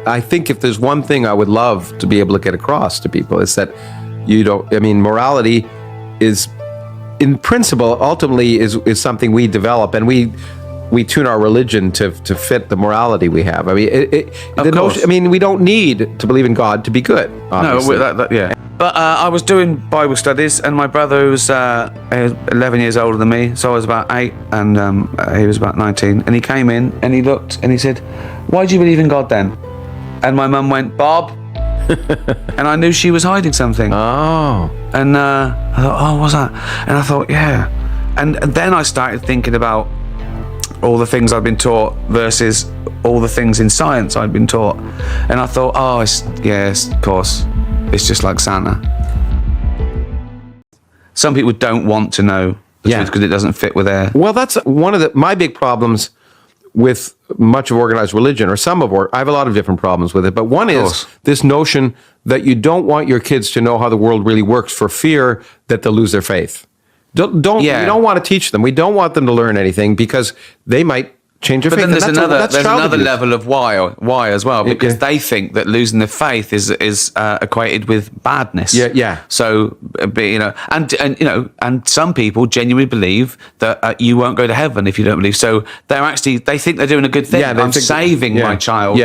I think if there's one thing I would love to be able to get across to people, is that morality is, in principle, ultimately is something we develop, and we tune our religion to fit the morality we have. I mean, we don't need to believe in God to be good, obviously. No, yeah. But I was doing Bible studies, and my brother was 11 years older than me, so I was about 8, and he was about 19. And he came in, and he looked, and he said, "Why do you believe in God then?" And my mum went, "Bob." And I knew she was hiding something. Oh. And I thought, "Oh, what's that?" And I thought, "Yeah." And then I started thinking about all the things I'd been taught versus all the things in science I'd been taught. And I thought, oh, yes, of course, it's just like Santa. Some people don't want to know the truth because it doesn't fit with their... Well, that's one of my big problems with much of organized religion, or some of I have a lot of different problems with it, but one is this notion that you don't want your kids to know how the world really works for fear that they'll lose their faith. We don't want to teach them. We don't want them to learn anything because they might change their faith. But then there's another level of why as well, because they think that losing their faith is equated with badness. Yeah. So, and some people genuinely believe that you won't go to heaven if you don't believe. So they think they're doing a good thing. Yeah, I'm saving my child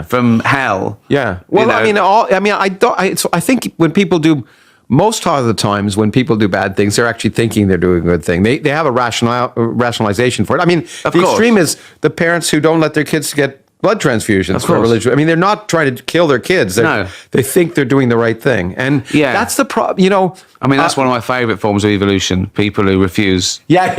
from hell. Yeah. Well, I think when people do. Most of the times when people do bad things, they're actually thinking they're doing a good thing. They have a rationalization for it. I mean, extreme is the parents who don't let their kids get blood transfusions for religion. I mean, they're not trying to kill their kids. They think they're doing the right thing. And that's the problem, I mean, that's one of my favorite forms of evolution, people who refuse. Yeah.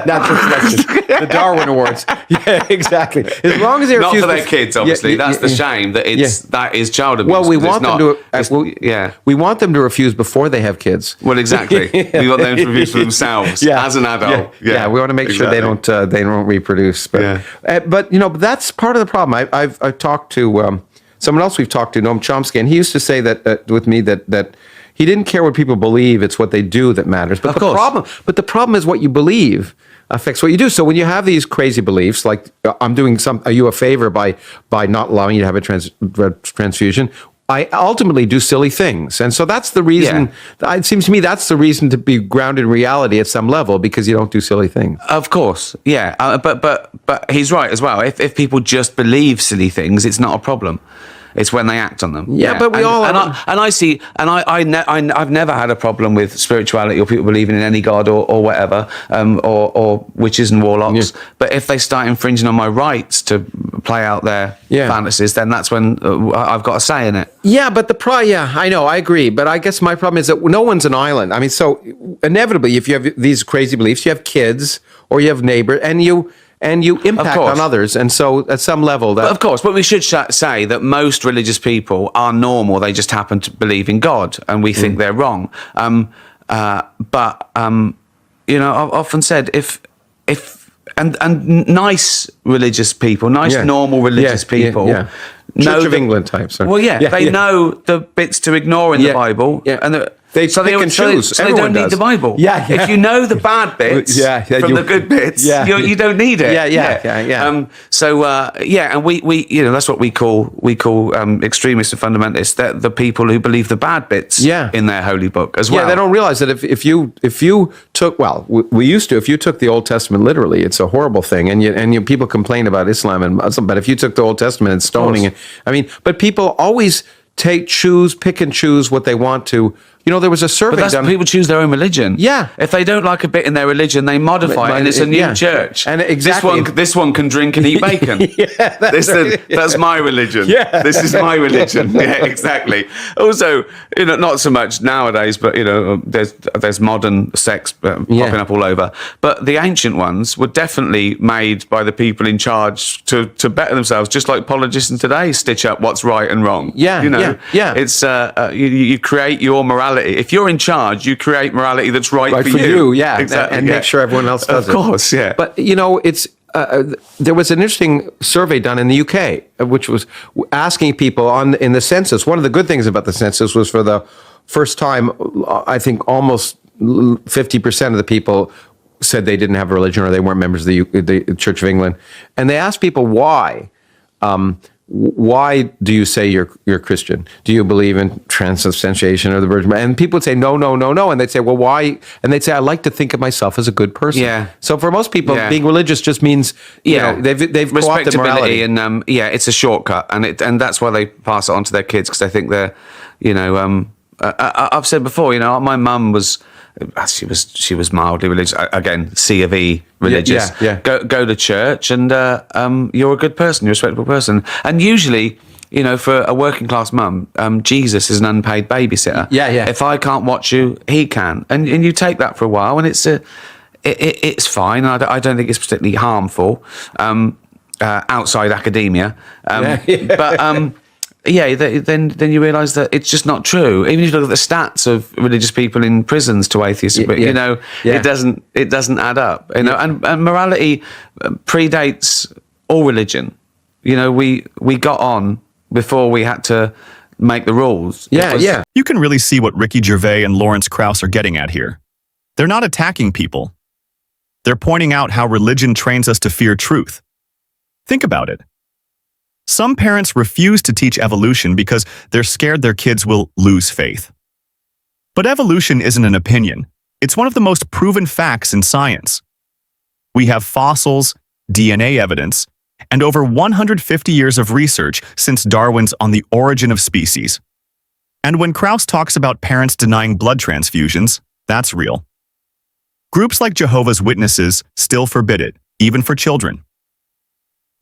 Natural selection. The Darwin Awards. Yeah, exactly. As long as they refuse. Not for their kids, obviously. That's the shame, that that is child abuse. Well, we want them to refuse before they have kids. Well, exactly. We want them to refuse for themselves as an adult. Yeah, we want to make sure they don't reproduce. But that's part of the problem. I've talked to someone else we've talked to, Noam Chomsky, and he used to say that with me that he didn't care what people believe; it's what they do that matters. But the problem is what you believe affects what you do. So when you have these crazy beliefs, like I'm doing you a favor by not allowing you to have a transfusion, I ultimately do silly things. And so that's the reason, it seems to me that's the reason to be grounded in reality at some level, because you don't do silly things. Of course, yeah. But he's right as well. If people just believe silly things, it's not a problem. It's when they act on them. Yeah, but I've never had a problem with spirituality or people believing in any god or whatever, or witches and warlocks. Yeah. But if they start infringing on my rights to play out their fantasies, then that's when I've got a say in it. Yeah, but I know, I agree. But I guess my problem is that no one's an island. I mean, so inevitably, if you have these crazy beliefs, you have kids or you have neighbors, and you impact on others, and so at some level that... Of course, but we should say that most religious people are normal. They just happen to believe in God, and we think they're wrong. I've often said if nice religious people, normal religious people... Church of England types. Well, they know the bits to ignore in the Bible, and they pick and choose. So they don't need the Bible. If you know the bad bits from the good bits, you don't need it. And we that's what we call extremists and fundamentalists. They're the people who believe the bad bits in their holy book as well. Yeah, they don't realize that if you took, we used to, if you took the Old Testament literally, it's a horrible thing, and people complain about Islam and Muslim, but if you took the Old Testament and stoning, but people always pick and choose what they want to. There was a survey done. People choose their own religion. Yeah. If they don't like a bit in their religion, they modify it, and it's a new church. And exactly. This one can drink and eat bacon. That's my religion. Yeah. This is my religion. Yeah, exactly. Also, not so much nowadays, but there's modern sects popping up all over. But the ancient ones were definitely made by the people in charge to better themselves, just like politicians today stitch up what's right and wrong. Yeah. It's you create your morality. If you're in charge, you create morality that's right for you. Exactly, and make sure everyone else does it. Of course, yeah. But it's there was an interesting survey done in the UK, which was asking people in the census. One of the good things about the census was, for the first time, I think almost 50% of the people said they didn't have a religion or they weren't members of the Church of England, and they asked people why. why do you say you're Christian? Do you believe in transubstantiation or the Virgin Mary? And people would say, no. And they'd say, well, why? And they'd say, I like to think of myself as a good person. Yeah. So for most people, being religious just means, they've co-opted morality. And it's a shortcut. And that's why they pass it on to their kids, because they think they're, I've said before, my mum was, she was mildly religious. Again, C of E religious. Yeah. Go to church, and you're a good person. You're a respectable person. And usually, for a working class mum, Jesus is an unpaid babysitter. Yeah. If I can't watch you, he can. And you take that for a while, and it's fine. I don't think it's particularly harmful outside academia. But. Then you realise that it's just not true. Even if you look at the stats of religious people in prisons to atheists, it doesn't add up. And morality predates all religion. We got on before we had to make the rules. Yeah. You can really see what Ricky Gervais and Lawrence Krauss are getting at here. They're not attacking people. They're pointing out how religion trains us to fear truth. Think about it. Some parents refuse to teach evolution because they're scared their kids will lose faith. But evolution isn't an opinion. It's one of the most proven facts in science. We have fossils, DNA evidence, and over 150 years of research since Darwin's On the Origin of Species. And when Krauss talks about parents denying blood transfusions, that's real. Groups like Jehovah's Witnesses still forbid it, even for children.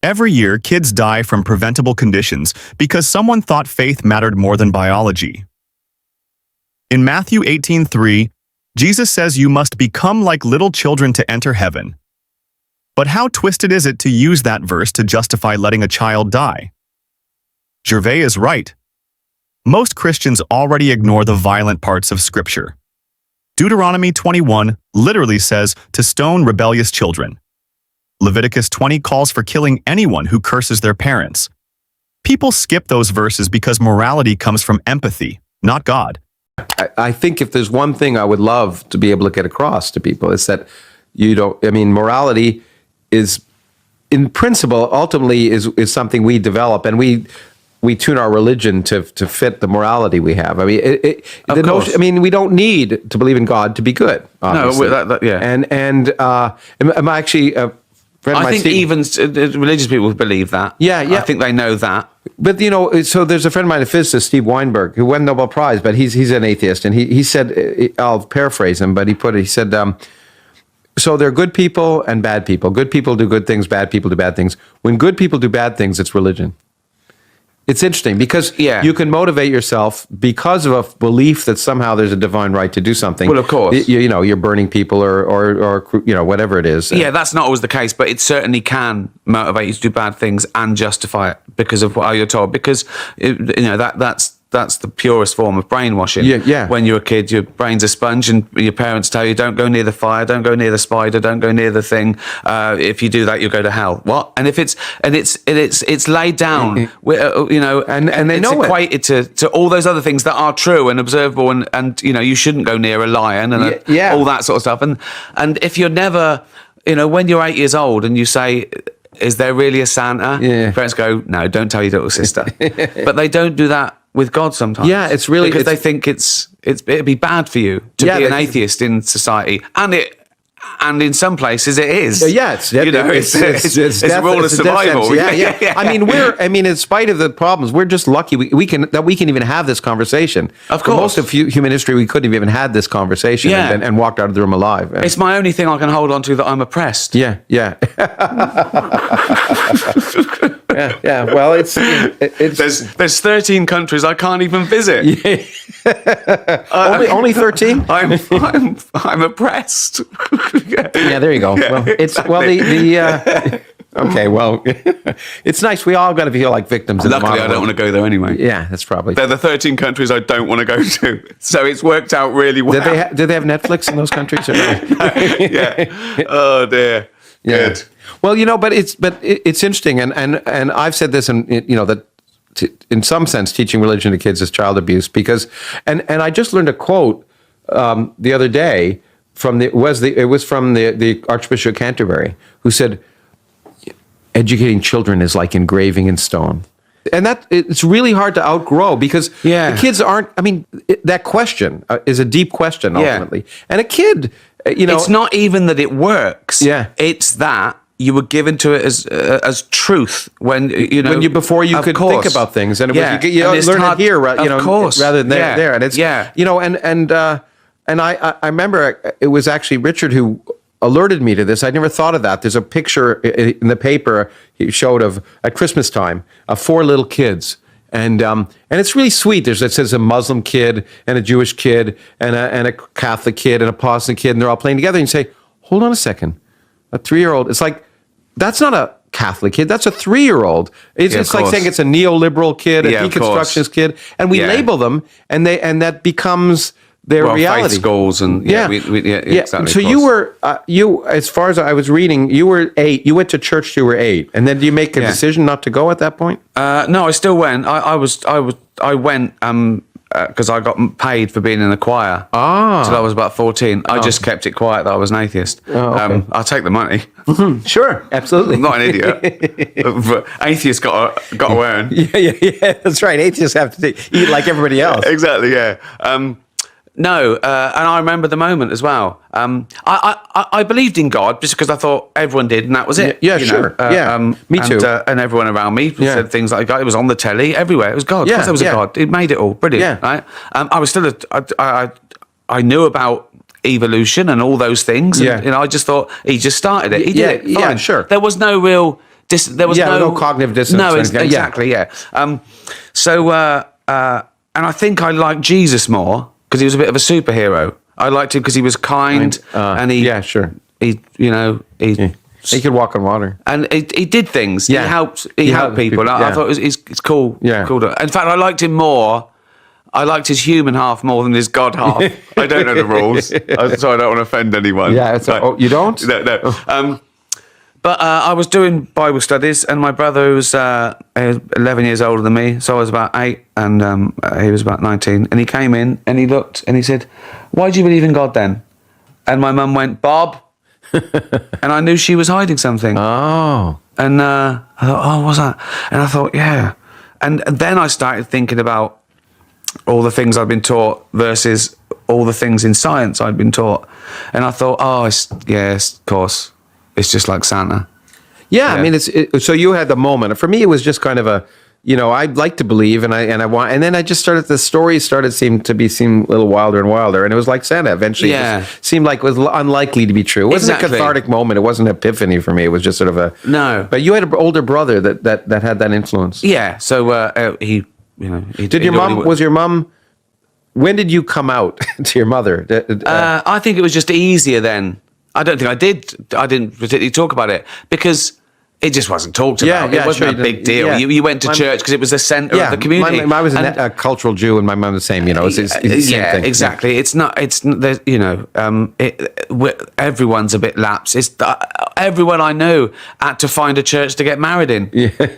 Every year, kids die from preventable conditions because someone thought faith mattered more than biology. In Matthew 18:3, Jesus says you must become like little children to enter heaven. But how twisted is it to use that verse to justify letting a child die? Gervais is right. Most Christians already ignore the violent parts of Scripture. Deuteronomy 21 literally says to stone rebellious children. Leviticus 20 calls for killing anyone who curses their parents. People skip those verses because morality comes from empathy, not God. I think if there's one thing I would love to be able to get across to people, it's that morality is, in principle, ultimately is something we develop, and we tune our religion to fit the morality we have. We don't need to believe in God to be good, obviously. And I'm actually... I think even religious people believe that. Yeah. I think they know that. But, so there's a friend of mine, a physicist, Steve Weinberg, who won the Nobel Prize, but he's an atheist. And he said, I'll paraphrase him, but he said, so there are good people and bad people. Good people do good things, bad people do bad things. When good people do bad things, it's religion. It's interesting because you can motivate yourself because of a belief that somehow there's a divine right to do something. Well, of course. You're burning people or whatever it is. Yeah, that's not always the case, but it certainly can motivate you to do bad things and justify it because of how you're told. Because, that's the purest form of brainwashing. Yeah. When you're a kid, your brain's a sponge, and your parents tell you, "Don't go near the fire, don't go near the spider, don't go near the thing. If you do that, you'll go to hell." What? And if it's laid down, and they know equated to all those other things that are true and observable, and you shouldn't go near a lion and all that sort of stuff. And if you're never, when you're 8 years old and you say, "Is there really a Santa?" Parents go, "No, don't tell your little sister." But they don't do that with God sometimes. Yeah, it's really... Because they think it'd be bad for you to be an atheist in society. And in some places it is. Yeah, it's a rule of survival. Yeah. In spite of the problems, we're just lucky we can even have this conversation. Of course. For most of human history, we couldn't have even had this conversation and walked out of the room alive. It's my only thing I can hold on to, that I'm oppressed. Yeah. Yeah. Well, it's there's 13 countries I can't even visit. Only 13. I'm oppressed. Yeah, there you go. Well, okay. Well, it's nice. We all got to feel like victims. Luckily, I don't want to go there anyway. Yeah, that's probably. They're the 13 countries I don't want to go to. So it's worked out really well. Did they have Netflix in those countries or not? Yeah. Oh dear. Yeah. Good. Well, but it's interesting, and I've said this, and that in some sense, teaching religion to kids is child abuse because, and I just learned a quote the other day from the Archbishop of Canterbury, who said, "Educating children is like engraving in stone." And it's really hard to outgrow because the kids aren't. I mean, that question is a deep question ultimately, and a kid, it's not even that it works. Yeah, it's that you were given to it as truth when before you could think about things, and you learn it here, rather than there, and it's and I remember it was actually Richard who alerted me to this. I never thought of that. There's a picture in the paper he showed at Christmas time of 4 little kids. And it's really sweet. It says a Muslim kid and a Jewish kid and a Catholic kid and a Protestant kid, and they're all playing together. And you say, hold on a second. A 3-year-old, it's like, that's not a Catholic kid. That's a 3-year-old. It's like saying it's a neoliberal kid, a deconstructionist kid. And we label them, and that becomes their reality. Faith schools and exactly. So you were as far as I was reading, you were 8. You went to church till you were 8, and then do you make a decision not to go at that point? No, I still went. I went because I got paid for being in the choir till I was about 14. I just kept it quiet that I was an atheist. Okay. I'll take the money. Sure, absolutely. I'm not an idiot. But atheists got to earn. Yeah. That's right. Atheists have to eat like everybody else. Exactly. Yeah. No, and I remember the moment as well. I believed in God just because I thought everyone did, and that was it. Yeah, sure. Me too. And everyone around me said things like, "It was on the telly everywhere. It was God. Of course, there was a God. It made it all brilliant." Right? I was still I knew about evolution and all those things. And I just thought he just started it. He did it. Fine. Yeah, sure. There was no real. There was no cognitive dissonance. No, exactly. Yeah. So and I think I liked Jesus more, because he was a bit of a superhero. I liked him because he was kind and he he could walk on water and he did things. He helped people. I thought it's cool. Yeah. Cool. In fact, I liked him more. I liked his human half more than his God half. I don't know the rules, so I don't want to offend anyone. Yeah. You don't? No. But I was doing Bible studies, and my brother was 11 years older than me, so I was about 8, and he was about 19. And he came in, and he looked, and he said, "Why do you believe in God then?" And my mum went, "Bob," and I knew she was hiding something. Oh. And I thought, what's that? And I thought, yeah. And then I started thinking about all the things I'd been taught versus all the things in science I'd been taught, and I thought, of course. It's just like Santa. Yeah, I mean, so you had the moment. For me, it was just kind of a, I'd like to believe, and I want, and then I just started. The story started seem a little wilder and wilder, and it was like Santa. Eventually, it just seemed like it was unlikely to be true. It wasn't a cathartic moment. It wasn't an epiphany for me. It was just sort of a no. But you had an older brother that had that influence. Yeah. So he did your mom? Was your mom? When did you come out to your mother? I think it was just easier then. I don't think I did. I didn't particularly talk about it because it just wasn't talked about. It wasn't a big deal. Yeah. You went to church because it was the centre of the community. I was a cultural Jew, and my mum the same. It's the same thing. Exactly. Yeah. It's not. It's everyone's a bit lax. It's everyone I know had to find a church to get married in.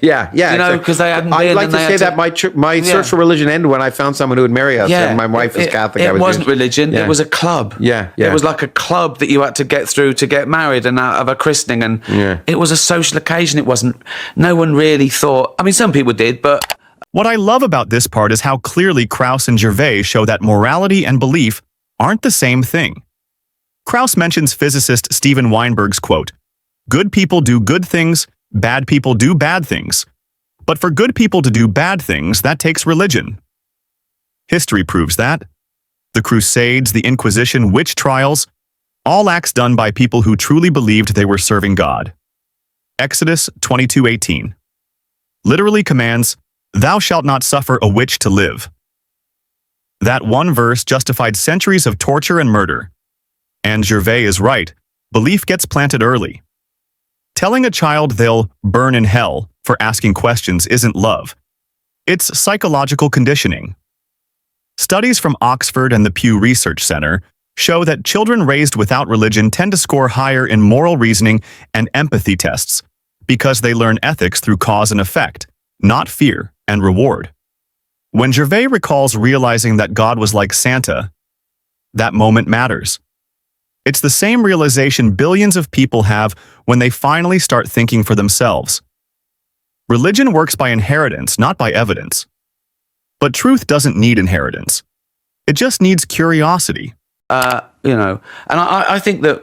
Yeah. Because they hadn't. I'd like to say that my search for religion ended when I found someone who would marry us. Yeah. And my wife was Catholic. It wasn't religion. Yeah. It was a club. Yeah. It was like a club that you had to get through to get married and out of a christening, and it was a social occasion. It wasn't. No one really thought. I mean, some people did, but. What I love about this part is how clearly Krauss and Gervais show that morality and belief aren't the same thing. Krauss mentions physicist Steven Weinberg's quote, "Good people do good things, bad people do bad things. But for good people to do bad things, that takes religion." History proves that. The Crusades, the Inquisition, witch trials, all acts done by people who truly believed they were serving God. Exodus 22:18 literally commands, "Thou shalt not suffer a witch to live." That one verse justified centuries of torture and murder. And Gervais is right, belief gets planted early. Telling a child they'll burn in hell for asking questions isn't love. It's psychological conditioning. Studies from Oxford and the Pew Research Center show that children raised without religion tend to score higher in moral reasoning and empathy tests because they learn ethics through cause and effect, not fear and reward. When Gervais recalls realizing that God was like Santa, that moment matters. It's the same realization billions of people have when they finally start thinking for themselves. Religion works by inheritance, not by evidence. But truth doesn't need inheritance. It just needs curiosity. You know, and I think that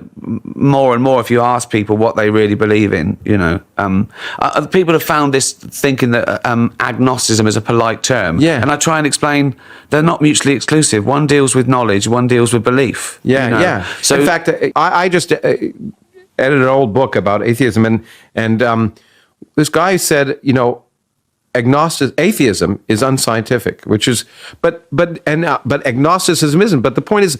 more and more, if you ask people what they really believe in, you know, people have found this thinking that agnosticism is a polite term. Yeah. And I try and explain they're not mutually exclusive. One deals with knowledge, one deals with belief. Yeah, you know? yeah. So, in fact, I just edited an old book about atheism, and this guy said, you know, atheism is unscientific, which is, but agnosticism isn't. But the point is,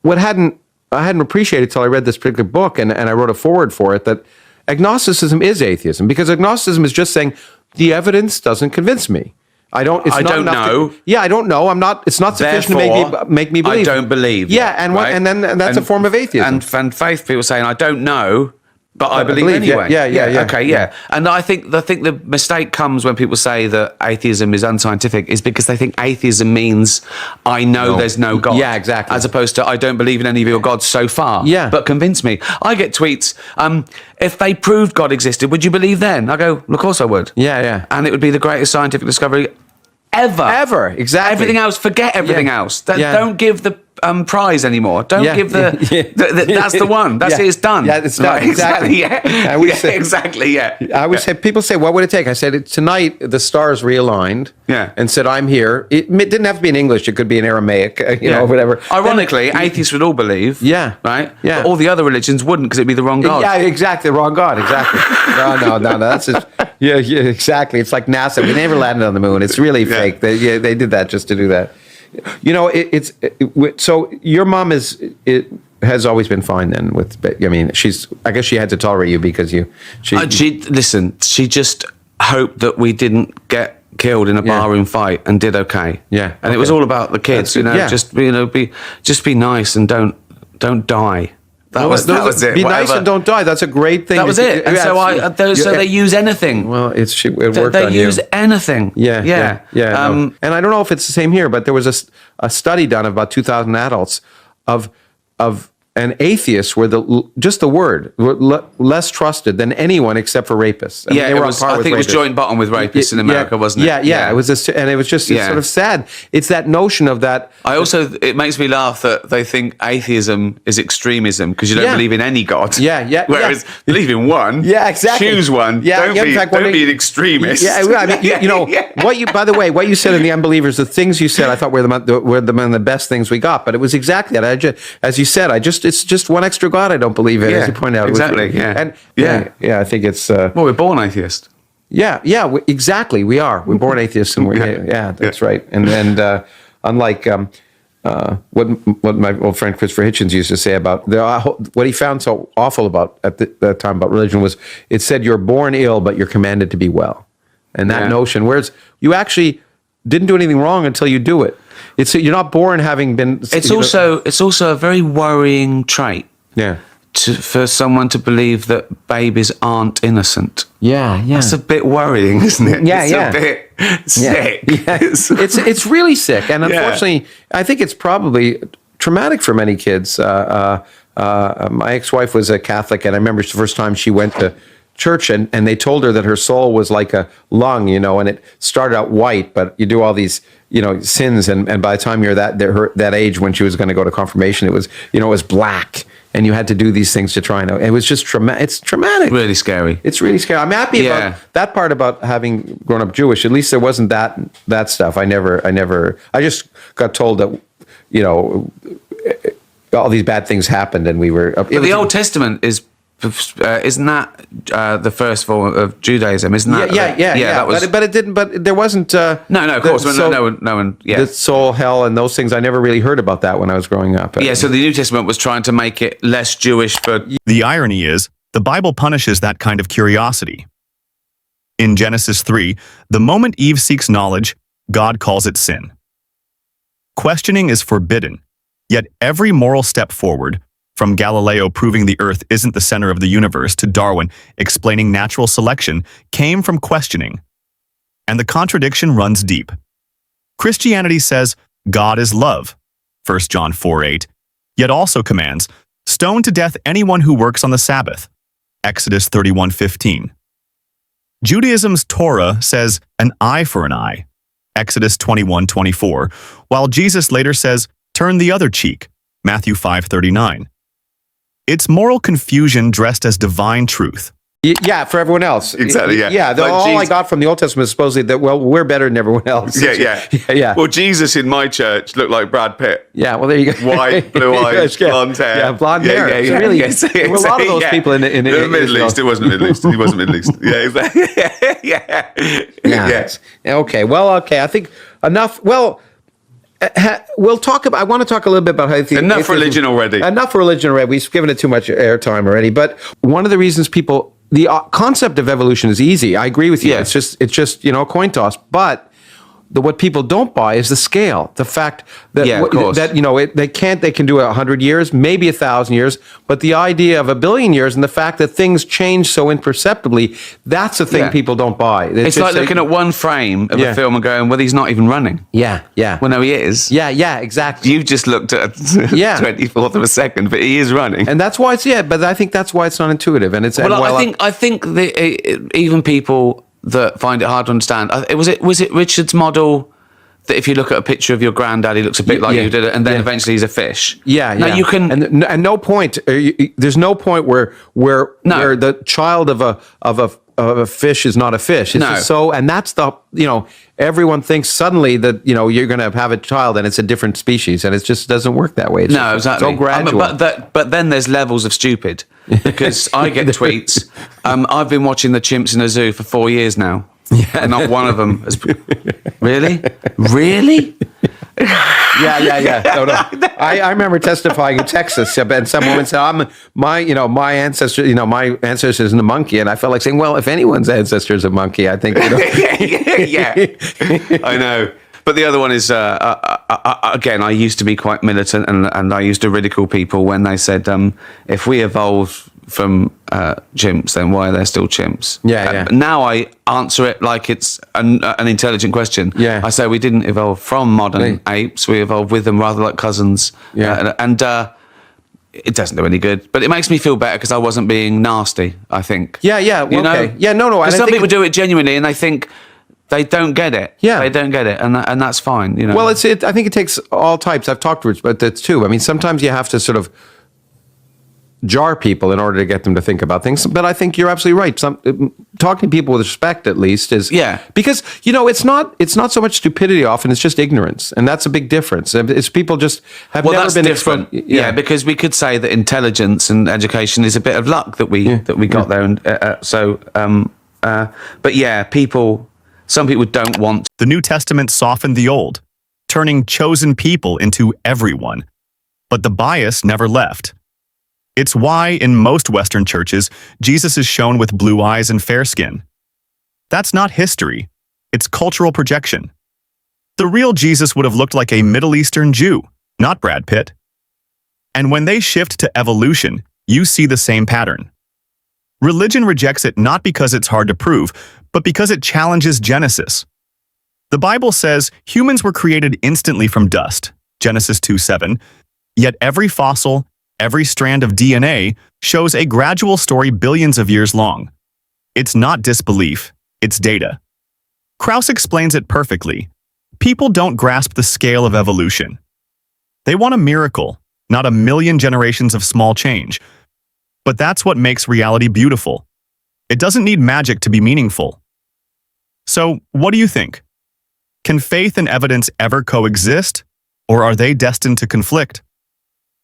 I hadn't appreciated till I read this particular book, and I wrote a foreword for it, that agnosticism is atheism, because agnosticism is just saying the evidence doesn't convince me. I don't know. I don't know. I'm not. It's not sufficient to make me believe. I don't believe. Yeah, and then that's a form of atheism. And faith people saying I don't know, but I believe anyway. Yeah. Okay, yeah. And I think the mistake comes when people say that atheism is unscientific, is because they think atheism means I know there's no God. Yeah, exactly. As opposed to I don't believe in any of your gods so far. Yeah. But convince me. I get tweets, if they proved God existed, would you believe then? I go, of course I would. Yeah. And it would be the greatest scientific discovery ever. Exactly. Everything else, forget everything else. Don't give the prize anymore. Don't give that's the one. That's it. It's done. Yeah, it's done. Right, Exactly. Exactly. Yeah. I always say, people say, what would it take? I said, tonight the stars realigned. Yeah. And said, I'm here. It didn't have to be in English. It could be in Aramaic, you know, whatever. Ironically, atheists would all believe. Yeah. Right? Yeah. But all the other religions wouldn't, because it'd be the wrong God. Yeah, exactly. The wrong God. Exactly. No. That's just, yeah, exactly. It's like NASA. We never landed on the moon. It's really fake. They did that just to do that. You know, so your mom has always been fine then with, I mean, I guess she had to tolerate you because she just hoped that we didn't get killed in a barroom fight and did okay. Yeah. And it was all about the kids, just be nice and don't die. That was it. Be nice and don't die. That's a great thing. That was it. And so they use anything. Well, it worked on you. They use anything. Yeah. No. And I don't know if it's the same here, but there was a study done of about 2,000 adults of and atheists were just the word less trusted than anyone except for rapists. I think it was joint bottom with rapists in America, wasn't it? Yeah. It was and it was just sort of sad. It's that notion of that. It makes me laugh that they think atheism is extremism because you don't believe in any God. Whereas believe in one. Yeah, exactly. Choose one. Don't be an extremist. Yeah, I mean, you know what you. By the way, what you said in the Unbelievers, the things you said, I thought were the best things we got. But it was exactly that. As you said, it's just one extra God I don't believe in, as you point out. Exactly. I think it's. Well, we're born atheist. Exactly. We are. We're born atheists, and that's right. And unlike what my old friend Christopher Hitchens used to say about what he found so awful about at that time about religion was it said you're born ill, but you're commanded to be well, and that notion, whereas you actually didn't do anything wrong until you do it. You're not born having been. It's also a very worrying trait. Yeah. For someone to believe that babies aren't innocent. Yeah. That's a bit worrying, isn't it? Yeah, it's a bit sick. Yeah. It's really sick, and unfortunately, I think it's probably traumatic for many kids. My ex-wife was a Catholic, and I remember the first time she went to church, and they told her that her soul was like a lung, and it started out white, but you do all these, sins, and by the time you're that age when she was going to go to confirmation, it was black, and you had to do these things to try and. It was just traumatic. It's traumatic. Really scary. It's really scary. I'm happy about that part about having grown up Jewish. At least there wasn't that stuff. I just got told that, all these bad things happened, and we were. But the Old Testament isn't that the first form of Judaism? Isn't that? Yeah. That was, but it didn't. But there wasn't. No. Of course, no one. Yeah. The soul, hell, and those things. I never really heard about that when I was growing up. Yeah. So the New Testament was trying to make it less Jewish, but the irony is the Bible punishes that kind of curiosity. In Genesis 3, the moment Eve seeks knowledge, God calls it sin. Questioning is forbidden, yet every moral step forward, from Galileo proving the Earth isn't the center of the universe to Darwin explaining natural selection, came from questioning. And the contradiction runs deep. Christianity says God is love, 1 John 4:8, yet also commands, stone to death anyone who works on the Sabbath, Exodus 31:15. Judaism's Torah says an eye for an eye, Exodus 21:24, while Jesus later says, turn the other cheek, Matthew 5:39. It's moral confusion dressed as divine truth. Yeah, for everyone else. Exactly, yeah. Yeah, all I got from the Old Testament is supposedly that, well, we're better than everyone else. Yeah. Well, Jesus in my church looked like Brad Pitt. Yeah, well, there you go. White, blue eyes, blonde hair. Yeah, blonde hair. Yeah. Really, there were a lot of those people in the Middle East. It wasn't Middle East. He wasn't Middle East. Yeah, exactly. Yeah. Okay, well, I think enough. Well, we'll talk about. I want to talk a little bit about how enough religion already. Enough religion already. We've given it too much airtime already. But one of the reasons the concept of evolution is easy. I agree with you. Yeah. It's just a coin toss. But what people don't buy is the scale. The fact that they can do 100 years, maybe 1,000 years, but the idea of 1 billion years and the fact that things change so imperceptibly, that's the thing people don't buy. It's like looking at one frame of a film and going, well, he's not even running. Yeah. Well, no, he is. Yeah, exactly. You've just looked at 24th of a second, but he is running. And that's why but I think that's why it's not intuitive. And it's I think even people that find it hard to understand. Was it Richard's model that if you look at a picture of your granddad, he looks a bit like you did it, and then eventually he's a fish. Yeah. Now you can, and no point. There's no point where the child of a fish is not a fish. It's just and that's everyone thinks suddenly that you're going to have a child and it's a different species, and it just doesn't work that way. It's exactly. So gradual. But then there's levels of stupid, because I get tweets. I've been watching the chimps in a zoo for 4 years now. And not one of them has. Really? Yeah. No. I remember testifying in Texas, and some woman said, my ancestor is a monkey," and I felt like saying, "Well, if anyone's ancestor is a monkey, I think." I know. But the other one is, again, I used to be quite militant, and I used to ridicule people when they said, if we evolved from chimps, then why are there still chimps? Now I answer it like it's an intelligent question. I say we didn't evolve from modern apes, we evolved with them, rather like cousins. And it doesn't do any good, but it makes me feel better because I wasn't being nasty, I think. No. Some people do it genuinely, and they think they don't get it. They don't get it, and that's fine. Well, I think it takes all types. I've talked to Rich about that too. I mean, sometimes you have to sort of jar people in order to get them to think about things. But I think you're absolutely right. Talking to people with respect, at least, is because it's not so much stupidity. Often it's just ignorance, and that's a big difference. It's people just have never been different. Because we could say that intelligence and education is a bit of luck that we got there, and some people don't want. The New Testament softened the Old, turning chosen people into everyone. But the bias never left. It's why, in most Western churches, Jesus is shown with blue eyes and fair skin. That's not history. It's cultural projection. The real Jesus would have looked like a Middle Eastern Jew, not Brad Pitt. And when they shift to evolution, you see the same pattern. Religion rejects it not because it's hard to prove, but because it challenges Genesis. The Bible says humans were created instantly from dust, Genesis 2:7, yet every fossil, every strand of DNA shows a gradual story billions of years long. It's not disbelief, it's data. Krauss explains it perfectly. People don't grasp the scale of evolution. They want a miracle, not a million generations of small change. But that's what makes reality beautiful. It doesn't need magic to be meaningful. So, what do you think? Can faith and evidence ever coexist, or are they destined to conflict?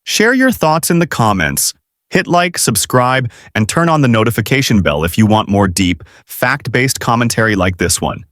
Share your thoughts in the comments. Hit like, subscribe, and turn on the notification bell if you want more deep, fact-based commentary like this one.